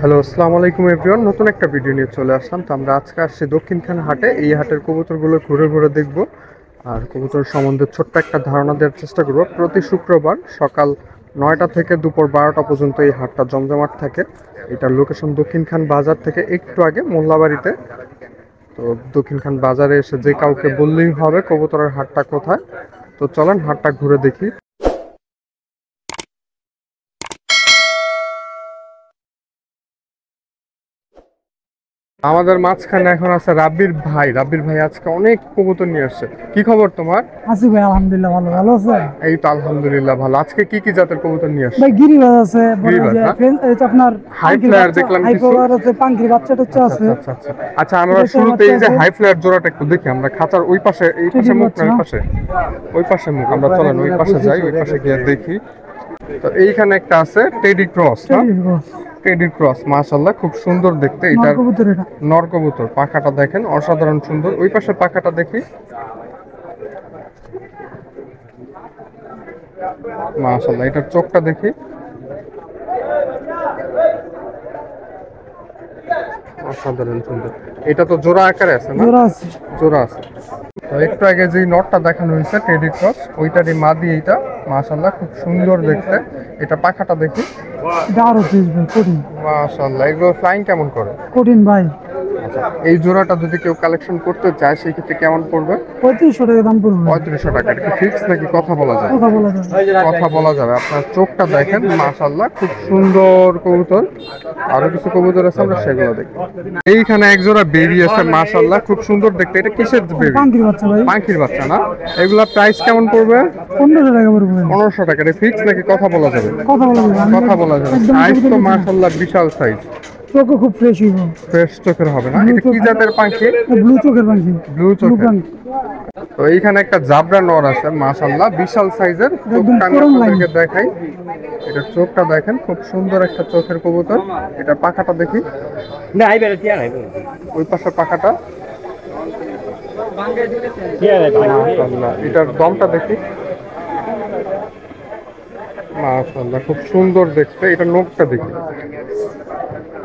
Hello, আসসালামু আলাইকুম everyone. নতুন একটা ভিডিও নিয়ে চলে আসলাম। তো আমরা আজকে আসছি দক্ষিণখান হাটে। এই হাটের কবুতরগুলো ঘুরে ঘুরে দেখব আর কবুতর সম্বন্ধে ছোট্ট একটা ধারণা দেওয়ার চেষ্টা করব। প্রতি শুক্রবার সকাল 9টা থেকে দুপুর 12টা পর্যন্ত এই হাটটা জমজমাট থাকে। এটার লোকেশন দক্ষিণখান বাজার থেকে একটু আগে মোল্লাবাড়িতে। তো দক্ষিণখান বাজারে এসে যে কাউকে বললেই হবে কবুতরের হাটটা কোথায়। তো চলেন হাটটা ঘুরে দেখি। আমাদের মাঝখানে এখন আছে রাব্বির ভাই। রাব্বির ভাই আজকে অনেক কবুতর নিয়ে আসছে। কি খবর তোমার? আছি ভাই, আলহামদুলিল্লাহ ভালো। ভালো আছেন? এই তো আলহামদুলিল্লাহ ভালো। আজকে কি কি জাতের কবুতর নিয়ে আসছে? ভাই গিরিবাজ আছে, বড় গিরিবাজ যে না? এই যে আপনার হাই পাঙ্খির ফ্লায়ার বাচ্চা, দেখলাম হাই কিছু। পাওয়ার আছে, পাঙ্খির বাচ্চা টাচ্চা আচ্ছা আছে। আচ্ছা আচ্ছা আচ্ছা। আচ্ছা আমরা এটা শুরুতে বাচ্চা এই যে আছে, হাই ফ্লায়ার জোড়াটা একটু দেখি। আমরা খাঁচার ওই পাশে, এই পাশে টেডির মুখ না বাচ্চা। ওই পাশে, ওই পাশে মুখ। আমরা চলেন ওই পাশে যাই, ওই পাশে গিয়ে দেখি। তো এইখানে একটা আছে টেডি ক্রস না? টেডির ক্রস, টেডি ক্রস মাশাআল্লাহ খুব সুন্দর দেখতে। নর এটার কবুতর এটা। নর কবুতর, পাখাটা দেখেন অসাধারণ সুন্দর। ওই পাশে পাখাটা দেখি, মাশাআল্লাহ এটার চোখটা দেখি, অসাধারণ সুন্দর। এটা তো জোড়া আকারে আছে না? জোড়া আছে। জোড়া আছে। তো একটু আগে যে নটটা দেখানো হয়েছে টেডি ক্রস, ওইটারই মাদি এইটা। মাশাআল্লাহ খুব সুন্দর দেখতে। এটা পাখাটা দেখি, এটা আরো তেজ ভাই, কঠিন। মাশাআল্লাহ। এগুলো ফ্লাইং কেমন করে? কঠিন ভাই। আচ্ছা, এই জোড়াটা যদি কেউ কালেকশন করতে চায় সেই ক্ষেত্রে কেমন পড়বে? 3500 টাকা দাম পড়বে। 3500 টাকা। এটা ফিক্স নাকি কথা বলা যায়? কথা বলা যাবে। কথা বলা যাবে। আপনার চোখটা দেখেন মাশাআল্লাহ খুব সুন্দর কবুতর। আরো কিছু কবুতর আছে, আমরা সেগুলো দেখব। এইখানে এক জোড়া বেবি আছে মাশাআল্লাহ খুব সুন্দর দেখতে। এটা কিসের বেবি? পাঙ্খির বাচ্চা ভাই। পাখির বাচ্চা না? এগুলা প্রাইস কেমন পড়বে? 1500 টাকা পড়বে ভাই। 1500 টাকা। এটা ফিক্স নাকি কথা বলা যাবে? কথা বলা যাবে। কথা বলা যাবে। একদম সাইজ তো কবুতর মাশাআল্লাহ বিশাল সাইজ। চোখও খুব ফ্রেশ হইব। ফ্রেশ চোখের হবে না? ব্লু এটা চোখ, কি জাতের পাখি? ব্লু চোখের পাঙ্খি। ব্লু ব্লু চোখের। পাঙ্খি। তো এইখানে একটা জাবরা নর আছে মাশাআল্লাহ বিশাল সাইজের। একদম চোখটা আমি পুরন লাইন। আপনাদেরকে দেখাই। এটার চোখটা দেখেন খুব সুন্দর একটা চোখের কবুতর। এটার পাখাটা দেখি, ওই পাশের পাখাটা মাশাআল্লাহ। এটার দমটা দেখি, মাশাআল্লাহ খুব সুন্দর দেখতে। এটা নখটা দেখি।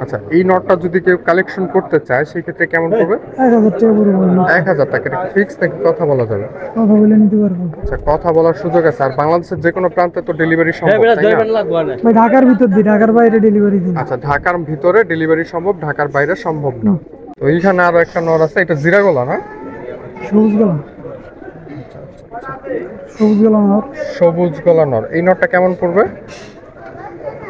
আচ্ছা, এই নটটা যদি কেউ কালেকশন করতে চায় সেই ক্ষেত্রে কেমন পড়বে? 1000 টাকা পড়বে ভাই। 1000 টাকা। এটা ফিক্স নাকি কথা বলা যাবে? কথা বলে নিতে পারবো। আচ্ছা, কথা বলার সুযোগ আছে। আর বাংলাদেশের যে কোনো প্রান্তে তো ডেলিভারি সম্ভব, তাই না? ভাই ঢাকার ভিতর দিই, ঢাকার বাইরে ডেলিভারি দিই। আচ্ছা, ঢাকার ভিতরে ডেলিভারি সম্ভব, ঢাকার বাইরে সম্ভব না। তো এইখানে আরো একটা নর আছে, এটা জিরা গলা না? সবুজ গলা, সবুজ গলা নর। সবুজ গলা নর। এই নরটা কেমন পড়বে?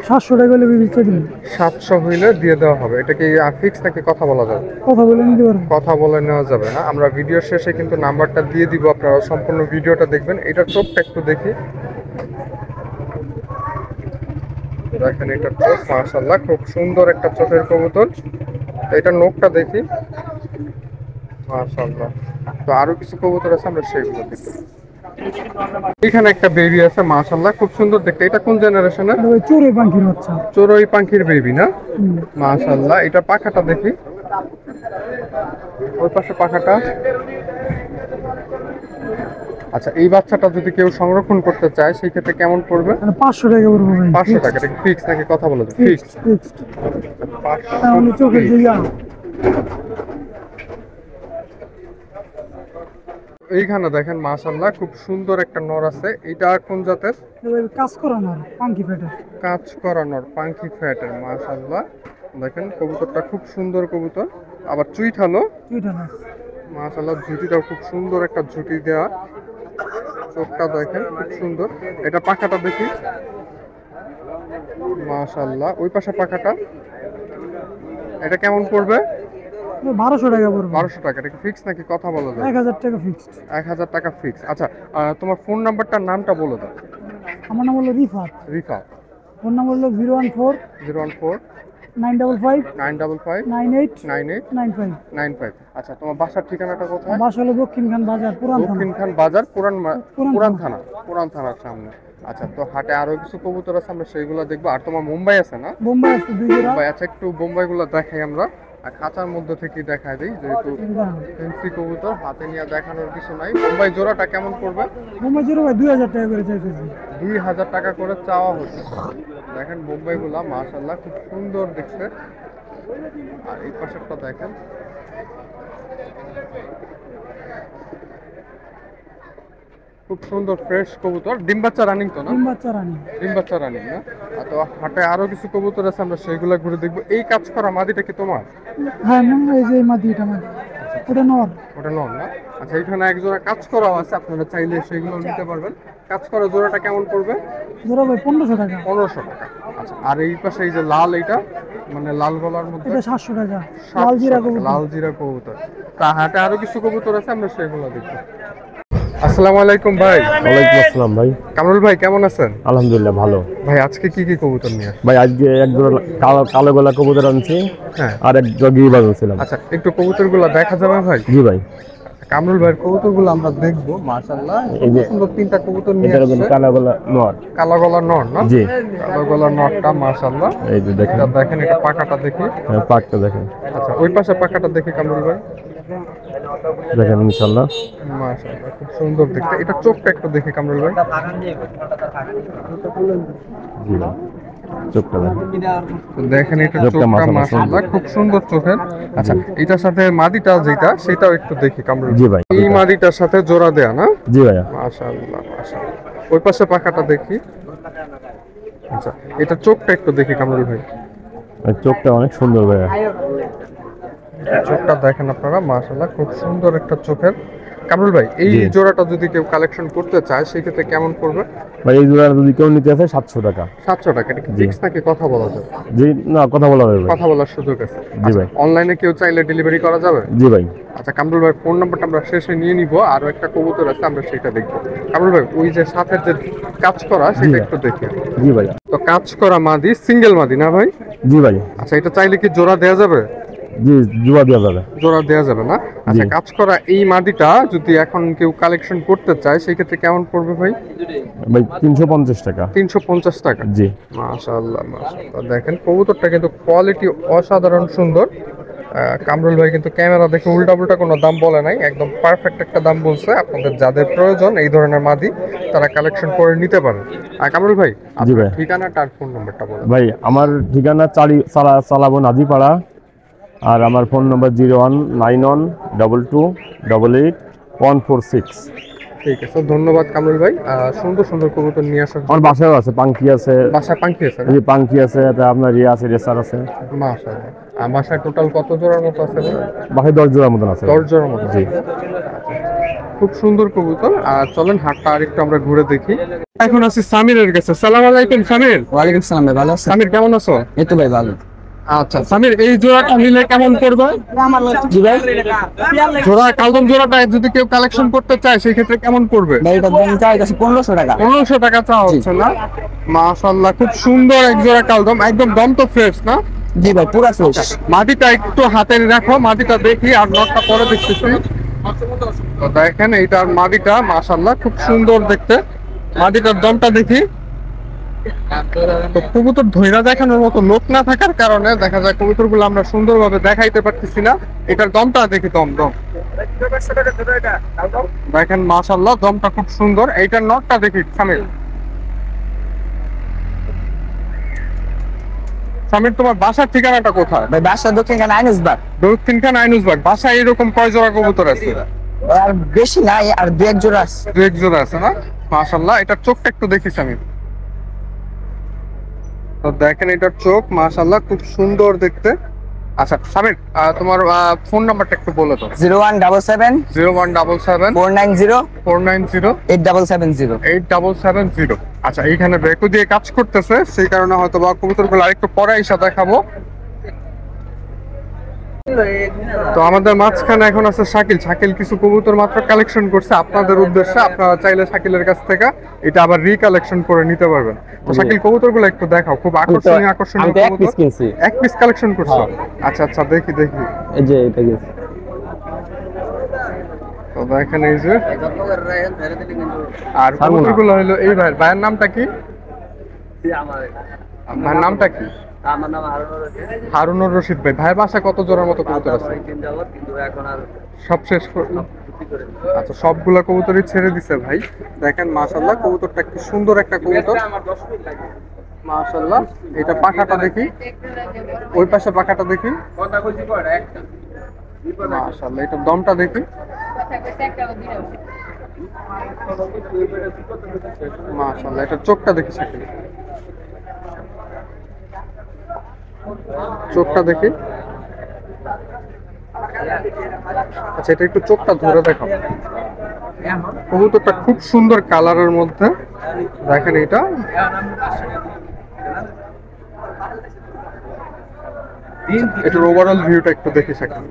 700 টাকা হলে বিক্রি দিন। 700 হইলে দিয়ে দেওয়া হবে। এটা কি ফিক্স নাকি কথা বলা যাবে? কথা বলে নিতে পারবো। কথা বলে নেওয়া যাবে না? আমরা ভিডিওর শেষে কিন্তু নাম্বারটা দিয়ে দিব, আপনারা সম্পূর্ণ ভিডিওটা দেখবেন। এটার চোখটা একটু দেখি, দেখেন এটার চোখ মাশাআল্লাহ খুব সুন্দর একটা চোখের কবুতর। তো এটার নখটা দেখি, মাশাআল্লাহ। তো আরো কিছু কবুতর আছে, আমরা সেগুলো দেখি। এখানে একটা বেবি আছে মাশাআল্লাহ খুব সুন্দর দেখতে। এটা কোন জেনারেশনের? এটা ভাই চোরে পাখির বাচ্চা। চড়ুই পাখির বেবি না? মাশাআল্লাহ। এটা পাখাটা দেখি, ওই পাশে পাখাটা। আচ্ছা, এই বাচ্চাটা যদি কেউ সংরক্ষণ করতে চায় সেই ক্ষেত্রে কেমন পড়বে? 500 টাকা পড়বে ভাই। 500 টাকা। এটা ফিক্স নাকি কথা বলা যায়? ফিক্স। ফিক্সড। 500 তাহলে চোখের যে ইয়া, এইখানে দেখেন মাশাআল্লাহ খুব সুন্দর একটা নর আছে। এটা কোন জাতের? কাজ করা না পাঙ্কি ফেটে। কাজ করা নর, পাঙ্কি ফ্যাটের মাশাআল্লাহ। দেখেন কবুতরটা খুব সুন্দর কবুতর, আবার চুইঠালো দুইটা না। মাশাআল্লাহ। ঝুটিটাও খুব সুন্দর একটা ঝুটি দেওয়া। চোখটা দেখেন খুব সুন্দর। এটা পাখাটা দেখি, মাশাআল্লাহ। ওই পাশে পাখাটা। এটা কেমন পড়বে? 1200 টাকা পড়বে। 1200 টাকা। এটা কি ফিক্স নাকি কথা বলা যায়? 1000 টাকা ফিক্সড। 1000 টাকা ফিক্স। আচ্ছা, তোমার ফোন নাম্বারটার নামটা বলে দাও। আমার নাম হলো রিফাত। রিফা। ফোন নাম্বার হলো 014 014 955 955 98 98 95। 95। আচ্ছা, তোমার বাসার ঠিকানাটা কোথায়? বাসা হলো দক্ষিণখান বাজার, পুরান থানা। দক্ষিণখান বাজার, পুরান পুরান থানা। থানা। পুরান থানার সামনে। আচ্ছা, তো হাটে আরো কিছু কবুতর আছে, আমরা সেইগুলো দেখবো। আর তোমার মুম্বাই আছে না? বোম্বাই আছে 2 জোড়া। মুম্বাই আছে, একটু বোম্বাই গুলো দেখাই আমরা। আর খাঁচার মধ্যে থেকে দেখায় দিই, যেহেতু একদম ফেন্সি কবুতর হাতে নিয়ে দেখানোর কিছু নাই। বোম্বাই জোড়াটা কেমন পড়বে? বোম্বাই জোড়া ভাই 2000 টাকা করে চাইতেছি। 2000 টাকা করে চাওয়া হচ্ছে। দেখেন বোম্বাই গুলা মাশাআল্লাহ খুব সুন্দর দেখতে। আর এই পাশেরটা দেখেন, খুব সুন্দর ফ্রেশ কবুতর। ডিম বাচ্চা রানিং তো না? ডিম বাচ্চা রানী। ডিম বাচ্চা রানিং না? আর তো হাটে আরো কিছু কবুতর আছে, আমরা সেগুলো ঘুরে দেখবো। এই কাজ করা মাদিটা কি তোমার? হ্যাঁ এই যে মাদি, এটা মাদি, ওটা নর। ওটা নন না? আচ্ছা, এখানে এক জোড়া কাজ করা আছে, আপনারা চাইলে সেগুলো নিতে পারবেন। কাজ করা জোড়াটা কেমন পড়বে? জোড়া ভাই 1500 টাকা। 1500 টাকা। আচ্ছা, আর এই পাশে এই যে লাল, এইটা মানে লাল গলার মধ্যে এটা 700 টাকা। 700 লাল জিরা টাকা। কবুতর। লাল জিরা কবুতর। তা হাটে আরো কিছু কবুতর আছে, আমরা সেগুলো দেখবো। আসসালামু আলাইকুম ভাই। ওয়ালাইকুম আসসালাম ভাই। কামরুল ভাই কেমন আছেন? আলহামদুলিল্লাহ ভালো। ভাই আজকে কি কি কবুতর নিয়ে আসছেন? ভাই আজকে এক জোড়া কালো গলা কবুতর আনছি, হ্যাঁ। আর এক জোড়া গিরিবাজ আনছিলাম। আচ্ছা, একটু কবুতরগুলো দেখা যাবে ভাই? জি ভাই। কামরুল ভাইয়ের কবুতরগুলো আমরা দেখবো। মাশাআল্লাহ এই যে সুন্দর তিনটা কবুতর নিয়ে এটার আসছে। কালো গলা নর। কালো গলার নর না? জি। কালো গলার নরটা মাশাআল্লাহ। এই যে দেখেন, এটা দেখেন, এটা পাকাটা দেখি। পাকটা দেখেন। আচ্ছা, ওই পাশে পাকাটা দেখি কামরুল ভাই। দেখেন ইনশাআল্লাহ। মাশাআল্লাহ খুব সুন্দর দেখতে। এটা চোখটা একটু দেখি কামরুল ভাই। জি ভাই, চোখটা দেখেন। তো দেখেন, এটা চোখটা চোখটা মাশাআল্লাহ মাশাআল্লাহ খুব সুন্দর চোখের। আচ্ছা, এটার সাথে মাদিটা যেটা, সেটাও একটু দেখি কামরুল জি ভাই। এই মাদিটার সাথে জোড়া দেয়া না? জি ভাইয়া। মাশাআল্লাহ মাশাআল্লাহ। ওই পাশে পাখাটা দেখি। আচ্ছা, এটা চোখটা একটু দেখি কামরুল ভাই। আর চোখটা অনেক সুন্দর ভাইয়া। চোখটা দেখেন আপনারা, মাশাআল্লাহ খুব সুন্দর একটা চোখের। কামরুল ভাই, এই জি। জোড়াটা যদি কেউ কালেকশন করতে চায় সেক্ষেত্রে কেমন পড়বে? ভাই এই জোড়া যদি কেউ নিতে আসে 700 টাকা। 700 টাকা। এটা কি জি। ফিক্স নাকি কথা বলা যাবে? জি, না কথা বলা যাবে ভাই। কথা বলার সুযোগ আছে। জি ভাই। অনলাইনে কেউ চাইলে ডেলিভারি করা যাবে? জি ভাই। আচ্ছা, কামরুল ভাই ফোন নাম্বারটা আমরা শেষে নিয়ে নিব। আরো একটা কবুতর আছে, আমরা সেটা দেখবো। কামরুল ভাই, ওই যে সাথের যে কাজ করা সেটা জি। একটু দেখি। জি ভাইয়া। তো কাজ করা মাদি, সিঙ্গেল মাদি না ভাই? জি ভাই। আচ্ছা, এটা চাইলে কি জোড়া দেয়া যাবে? জি, জোড়া দেওয়া যাবে। জোড়া দেয়া যাবে না? আচ্ছা, জি। কাজ করা এই মাদিটা যদি এখন কেউ কালেকশন করতে চায় সেক্ষেত্রে কেমন পড়বে ভাই? ভাই 350 টাকা। 350 টাকা। জি। মাশাআল্লাহ মাশাআল্লাহ। দেখেন কবুতরটা কিন্তু কোয়ালিটি অসাধারণ সুন্দর। কামরুল ভাই কিন্তু ক্যামেরা দেখে উল্টাপুল্টা কোনো দাম বলে নাই, একদম পারফেক্ট একটা দাম বলছে। আপনাদের যাদের প্রয়োজন এই ধরনের মাদি, তারা কালেকশন করে নিতে পারেন। আর কামরুল ভাই, আপনার ভাই। ঠিকানাটা আর ফোন নাম্বারটা বলেন। ভাই আমার ঠিকানা চালাবো নাজিপাড়া, আর আমার ফোন নম্বর 019122888146। ঠিক আছে, ধন্যবাদ কামরুল ভাই। সুন্দর সুন্দর কবুতর নিয়ে আসার আমার জন্য। বাসায়ও আছে, পাঙ্কি আছে, বাসা পাঙ্খি আছে না? এই যে পাঙ্কি আছে, তারপর আপনার ইয়ে আছে, রেসার আছে। মাশাআল্লাহ। বাসায় টোটাল কত জোড়ার মতো আছে ভাই? বাসায় 10 জোড়ার মতন আছে। 10 জোড়ার মতো। জি। খুব সুন্দর কবুতর। আর চলেন হাটটা আরেকটু আমরা ঘুরে দেখি। এখন আছি সামিরের কাছে। সালাম আলাইকুম সামির। ওয়ালাইকুম আসসালাম ভাই, ভালো আছেন? সামির কেমন আছো? এই তো ভাই ভালো। আচ্ছা সামির, এই জোড়াটা নিলে কেমন পড়বে? জি ভাই, জোড়া কালদম জোড়াটা যদি কেউ কালেকশন করতে চায় সেই ক্ষেত্রে কেমন পড়বে? ভাই এটার দাম চাই কাছে 1500 টাকা। 1500 টাকা চাওয়া হচ্ছে না? মাশাআল্লাহ খুব সুন্দর এক জোড়া কালদম, একদম দম তো ফ্রেশ না? জি ভাই, পুরা ফ্রেশ। মাটিটা একটু হাতে রাখো, মাটিটা দেখি, আর নটটা পরে দেখতেছি। তো দেখেন এইটার মাটিটা মাশাআল্লাহ খুব সুন্দর দেখতে। মাটিটার দমটা দেখি। তো কবুতর ধইরা দেখানোর মতো লোক না থাকার কারণে দেখা যায় কবুতরগুলো আমরা সুন্দরভাবে দেখাইতে পারতেছি না। এটার দমটা দেখি, দম দেখেন মাশাআল্লাহ, দমটা খুব সুন্দর। এইটার নটটা দেখি সামির। সামির, তোমার বাসার ঠিকানাটা কোথায়? ভাই বাসা দক্ষিণ খান আইনসবাগ। দক্ষিণখান আইনুসবাগ। বাসায় এরকম কয় জোড়া কবুতর আছে? আর বেশি নাই, আর দু এক জোড়া আছে। 2-1 জোড়া আছে না? মাশাআল্লাহ। এটার চোখটা একটু দেখিস আমি। তো দেখেন এটার চোখ মাশাআল্লাহ খুব সুন্দর দেখতে। আচ্ছা সামির, তোমার ফোন নাম্বারটা একটু বলে দাও। 0177 0177 490 490 8770। 8770। আচ্ছা, এইখানে ব্রেকও দিয়ে কাজ করতেছে, সেই কারণে হয়তো বা কবুতরগুলো আরেকটু পরে এসে দেখাবো। তো আমাদের মাঝখানে এখন আছে শাকিল। শাকিল কিছু কবুতর মাত্র কালেকশন করছে আপনাদের উদ্দেশ্যে। আপনারা চাইলে শাকিলের কাছ থেকে এটা আবার রিকালেকশন করে নিতে পারবেন। তো শাকিল, কবুতরগুলো একটু দেখাও, খুব আকর্ষণীয় আকর্ষণীয় কবুতর। কিনছি। এক পিস কালেকশন করছো? আচ্ছা আচ্ছা, দেখি দেখি। এই যে এটা গেছে। তো দেখেন এই যে, আর কবুতরগুলো হলো এই ভাইয়ের নামটা কি? ভাইয়ের নামটা কি? আমার নাম হারুনুর রশিদ। হারুনুর রশিদ ভাই, ভাইয়ের বাসায় কত জোড়ার মতো কবুতর আছে? অনেকদিন যাবত, কিন্তু এখন আর সব শেষ বিক্রি করে দিই। আচ্ছা, সবগুলা কবুতরই ছেড়ে দিছে ভাই। দেখেন মাশাআল্লাহ, কবুতরটা কি সুন্দর একটা কবুতর। মাশাআল্লাহ, এটা পাখাটা দেখি, ওই পাশে পাখাটা দেখি। মাশাআল্লাহ, এটা দমটা দেখি। মাশাআল্লাহ, এটা চোখটা দেখি সাকিব, চোখটা দেখি। আচ্ছা, এটা একটু চোখটা ধরে দেখো। কবুতরটা খুব সুন্দর কালারের মধ্যে। দেখেন এটা এটার ওভারঅল ভিউটা একটু দেখি সাকিব।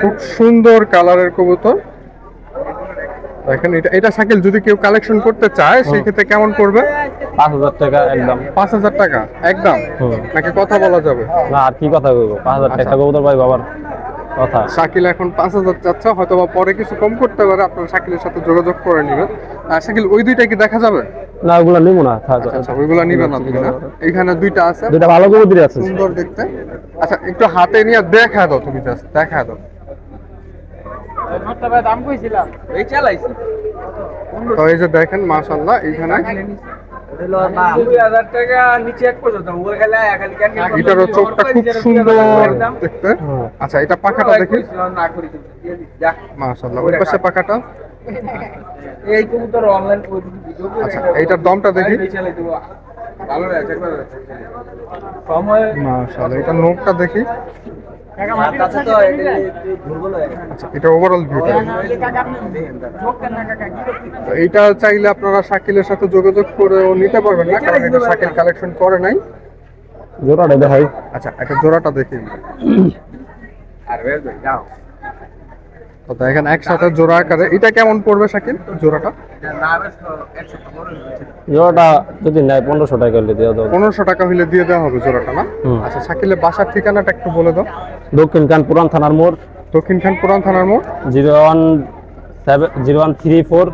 খুব সুন্দর কালারের কবুতর। দেখেন এটা, এটা শাকিল যদি কেউ কালেকশন করতে চায় সেই ক্ষেত্রে কেমন পড়বে? 5,000 টাকা একদম। 5,000 টাকা একদম, নাকি কথা বলা যাবে? না, আর কি কথা বলবো, 5,000 টাকা কবুতর ভাই বাবার কথা। শাকিল এখন 5,000 চাচ্ছে, হয়তো বা পরে কিছু কম করতে পারে, আপনারা শাকিলের সাথে যোগাযোগ করে নেবেন। আর শাকিল, ওই দুইটা কি দেখা যাবে? না, ওগুলো নিবো না। আচ্ছা, ওইগুলা নিবেন না তুমি না? এখানে দুইটা আছে, দুইটা ভালো কবুতরই আছে। সুন্দর দেখতে। আচ্ছা, একটু হাতে নিয়ে দেখা দাও, তুমি জাস্ট দেখা দাও। তো এই যে দেখেন মাশাআল্লাহ, এইখানে এটারও চোখটা খুব সুন্দর দেখতে। আচ্ছা, এটা পাখাটা দেখি। মাশাআল্লাহ, ওই পাশে পাখাটা। এই কবুতর অনলাইন আচ্ছা, এইটার দমটা দেখি। মাশাআল্লাহ, এটা নোকটা দেখি। আচ্ছা, এটা ওভারঅল ভিউটা। তো এইটা চাইলে আপনারা শাকিলের সাথে যোগাযোগ করেও নিতে পারবেন না, কারণ এটা শাকিল কালেকশন করে নাই। জোড়াটা দেখাই। আচ্ছা, একটা জোড়াটা দেখি। তো দেখেন একসাথে জোড়া আকারে, এটা কেমন পড়বে শাকিল জোড়াটা? জোড়াটা যদি নেয় 1500 টাকা হলে দিয়ে দাও। 1500 টাকা হলে দিয়ে দেওয়া হবে জোড়াটা না? আচ্ছা, শাকিলের বাসার ঠিকানাটা একটু বলে দাও। দক্ষিণ খান পুরান থানার মোড়, দক্ষিণ খান পুরান থানার মোড়, 0170134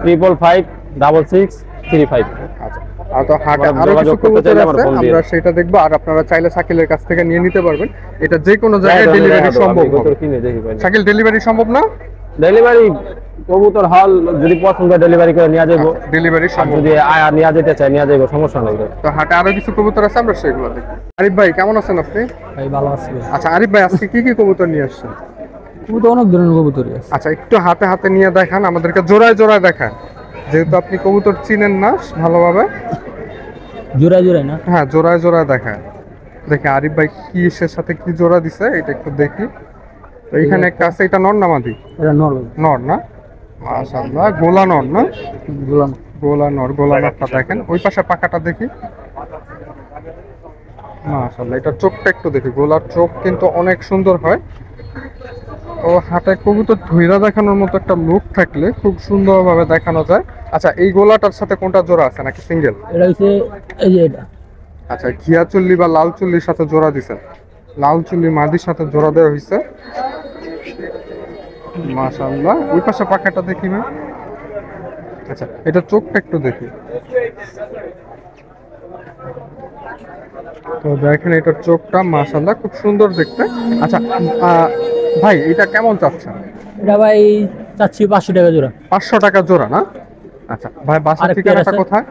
555 6635। আচ্ছা। আর তো হাটে আমার আরো কিছু যোগাযোগ করতে কবুতর চাইলে আমার আছে, ফোন দিয়ে আমরা সেটা দেখবো। আর আপনারা চাইলে শাকিলের কাছ থেকে নিয়ে নিতে পারবেন। এটা যে কোনো জায়গায় ডেলিভারি সম্ভব হবে। কিনে দেখি ভাই। শাকিল, ডেলিভারি সম্ভব না? ডেলিভারি কবুতর হল যদি পছন্দ হয় ডেলিভারি করে নিয়ে যাবো। ডেলিভারি আর সম্ভব। যদি আয়া নিয়ে যেতে চাই নিয়ে যাবো, সমস্যা নেই। তো হাটে আরো কিছু কবুতর আছে, আমরা সেগুলো দেখি। আরিফ ভাই, কেমন আছেন আপনি? ভাই ভালো আছে। আচ্ছা আরিফ ভাই, আজকে কি কি কবুতর নিয়ে আসছেন? কবুতর অনেক ধরনের কবুতরই আছে। আচ্ছা, একটু হাতে হাতে নিয়ে দেখান, আমাদেরকে জোড়ায় জোড়ায় দেখান, যেহেতু আপনি কবুতর চিনেন না ভালোভাবে। জোড়ায় জোড়ায় না? হ্যাঁ, জোড়ায় জোড়ায় দেখান। দেখি আরিফ ভাই কি এর সাথে কি জোড়া দিছে, এটা একটু দেখি। তো এখানে একটা আছে, এটা নর না মাদি? এটা নর। নর না? মাশাআল্লাহ, গোলা নর না? গোলাম। গোলা নর, গোলা নরটা দেখেন। ওই পাশে পাখাটা দেখি। মাশাআল্লাহ, এটা চোখটা একটু দেখি। গোলার চোখ কিন্তু অনেক সুন্দর হয়। ও হাতে কবুতর ধইরা দেখানোর মতো একটা লুক থাকলে খুব সুন্দরভাবে দেখানো যায়। আচ্ছা, এই গোলাটার সাথে কোনটা জোড়া আছে নাকি সিঙ্গেল? এটা হচ্ছে এই যে এটা। আচ্ছা, ঘিয়া চুল্লি বা লাল চুল্লির সাথে জোড়া দিছেন? লাল চুল্লি মাদির সাথে জোড়া দেওয়া হয়েছে। মাশাআল্লাহ, ওই পাশে পাখাটা দেখি না? আচ্ছা, এটা চোখটা একটু দেখি। তো দেখেন এটার চোখটা মাশাআল্লাহ খুব সুন্দর দেখতে। আচ্ছা ভাই, এটা কেমন চাচ্ছেন? এটা ভাই চাচ্ছি 500 টাকা জোড়া। 500 টাকা জোড়া না? আচ্ছা ভাই, বাসার ঠিকানাটা কোথায়?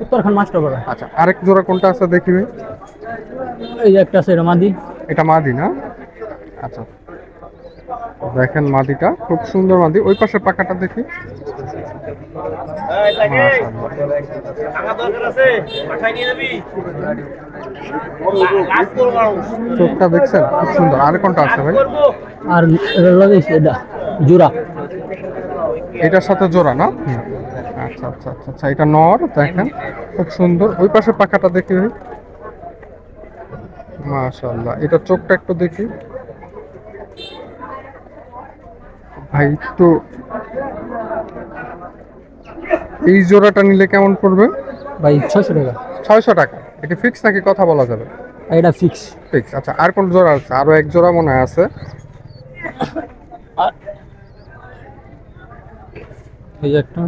উত্তরখান মাস্টারপাড়া। আচ্ছা, আরেক জোড়া কোনটা আছে দেখি ভাই। এই যে একটা আছে, এটা মাদি। এটা মাদি না? আচ্ছা, দেখেন মাদিটা খুব সুন্দর মাদি। ওই পাশে পাখাটা দেখি। চোখটা দেখছেন খুব সুন্দর। আর কোনটা আছে ভাই? আর এটা জোড়া, এটার সাথে জোড়া না? আচ্ছা আচ্ছা আচ্ছা আচ্ছা, এটা নর, দেখেন খুব সুন্দর। ওই পাশে পাখাটা দেখি ভাই। মাশাআল্লাহ, এটা চোখটা একটু দেখি ভাই। একটু এই জোড়াটা নিলে কেমন পড়বে ভাই? 600 টাকা। 600 টাকা? এটা ফিক্স নাকি কথা বলা যাবে? এটা ফিক্স। ফিক্স। আচ্ছা, আর কোন জোড়া আছে? আরো এক জোড়া মনে হয় আছে। এই যে একটা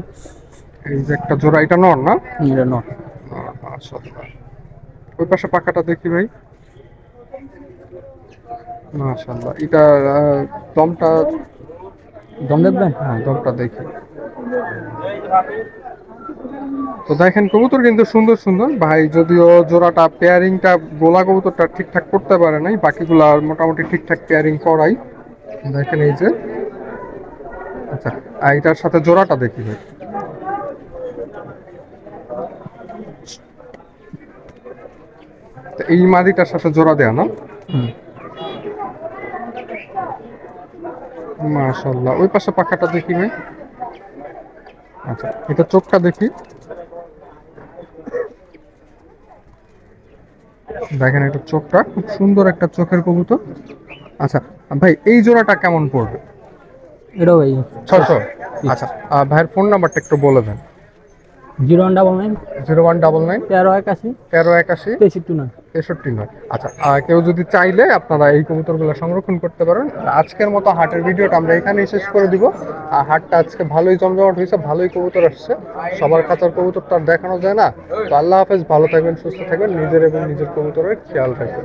এই যে একটা জোড়া, এটা নর না? এটা নর। মাশাআল্লাহ। ওই পাশে পাখাটা দেখি ভাই। মাশাআল্লাহ, এটা দমটা দম দেখবেন? হ্যাঁ দমটা দেখি। তো দেখেন কবুতর কিন্তু সুন্দর সুন্দর ভাই, যদিও জোড়াটা পেয়ারিংটা গোলা কবুতরটা ঠিকঠাক করতে পারে নাই, বাকিগুলা মোটামুটি ঠিকঠাক পেয়ারিং করাই। দেখেন এই যে, আচ্ছা আর এটার সাথে জোড়াটা দেখি ভাই। তো এই মাদিটার সাথে জোড়া দেয়া না? হুম। মাশাআল্লাহ। ওই পাশে পাখাটা দেখি ভাই। আচ্ছা এটা চোখটা দেখি। দেখেন এটা চোখটা খুব সুন্দর একটা চোখের কবুতর। আচ্ছা ভাই এই জোড়াটা কেমন পড়বে? এটাও ভাই 600। আচ্ছা ভাইয়ের ফোন নাম্বারটা একটু বলে দেন। 0199 0199 1381 1381 63 63। আচ্ছা কেউ যদি চাইলে আপনারা এই কবুতরগুলো সংরক্ষণ করতে পারেন। আজকের মতো হাটের ভিডিওটা আমরা এখানেই শেষ করে দিব। হাটটা আজকে ভালোই জমজমাট হয়েছে, ভালোই কবুতর আসছে। সবার খাঁচার কবুতর তো আর দেখানো যায় না। তো আল্লাহ হাফেজ, ভালো থাকবেন, সুস্থ থাকবেন, নিজের এবং নিজের কবুতরের খেয়াল রাখবেন।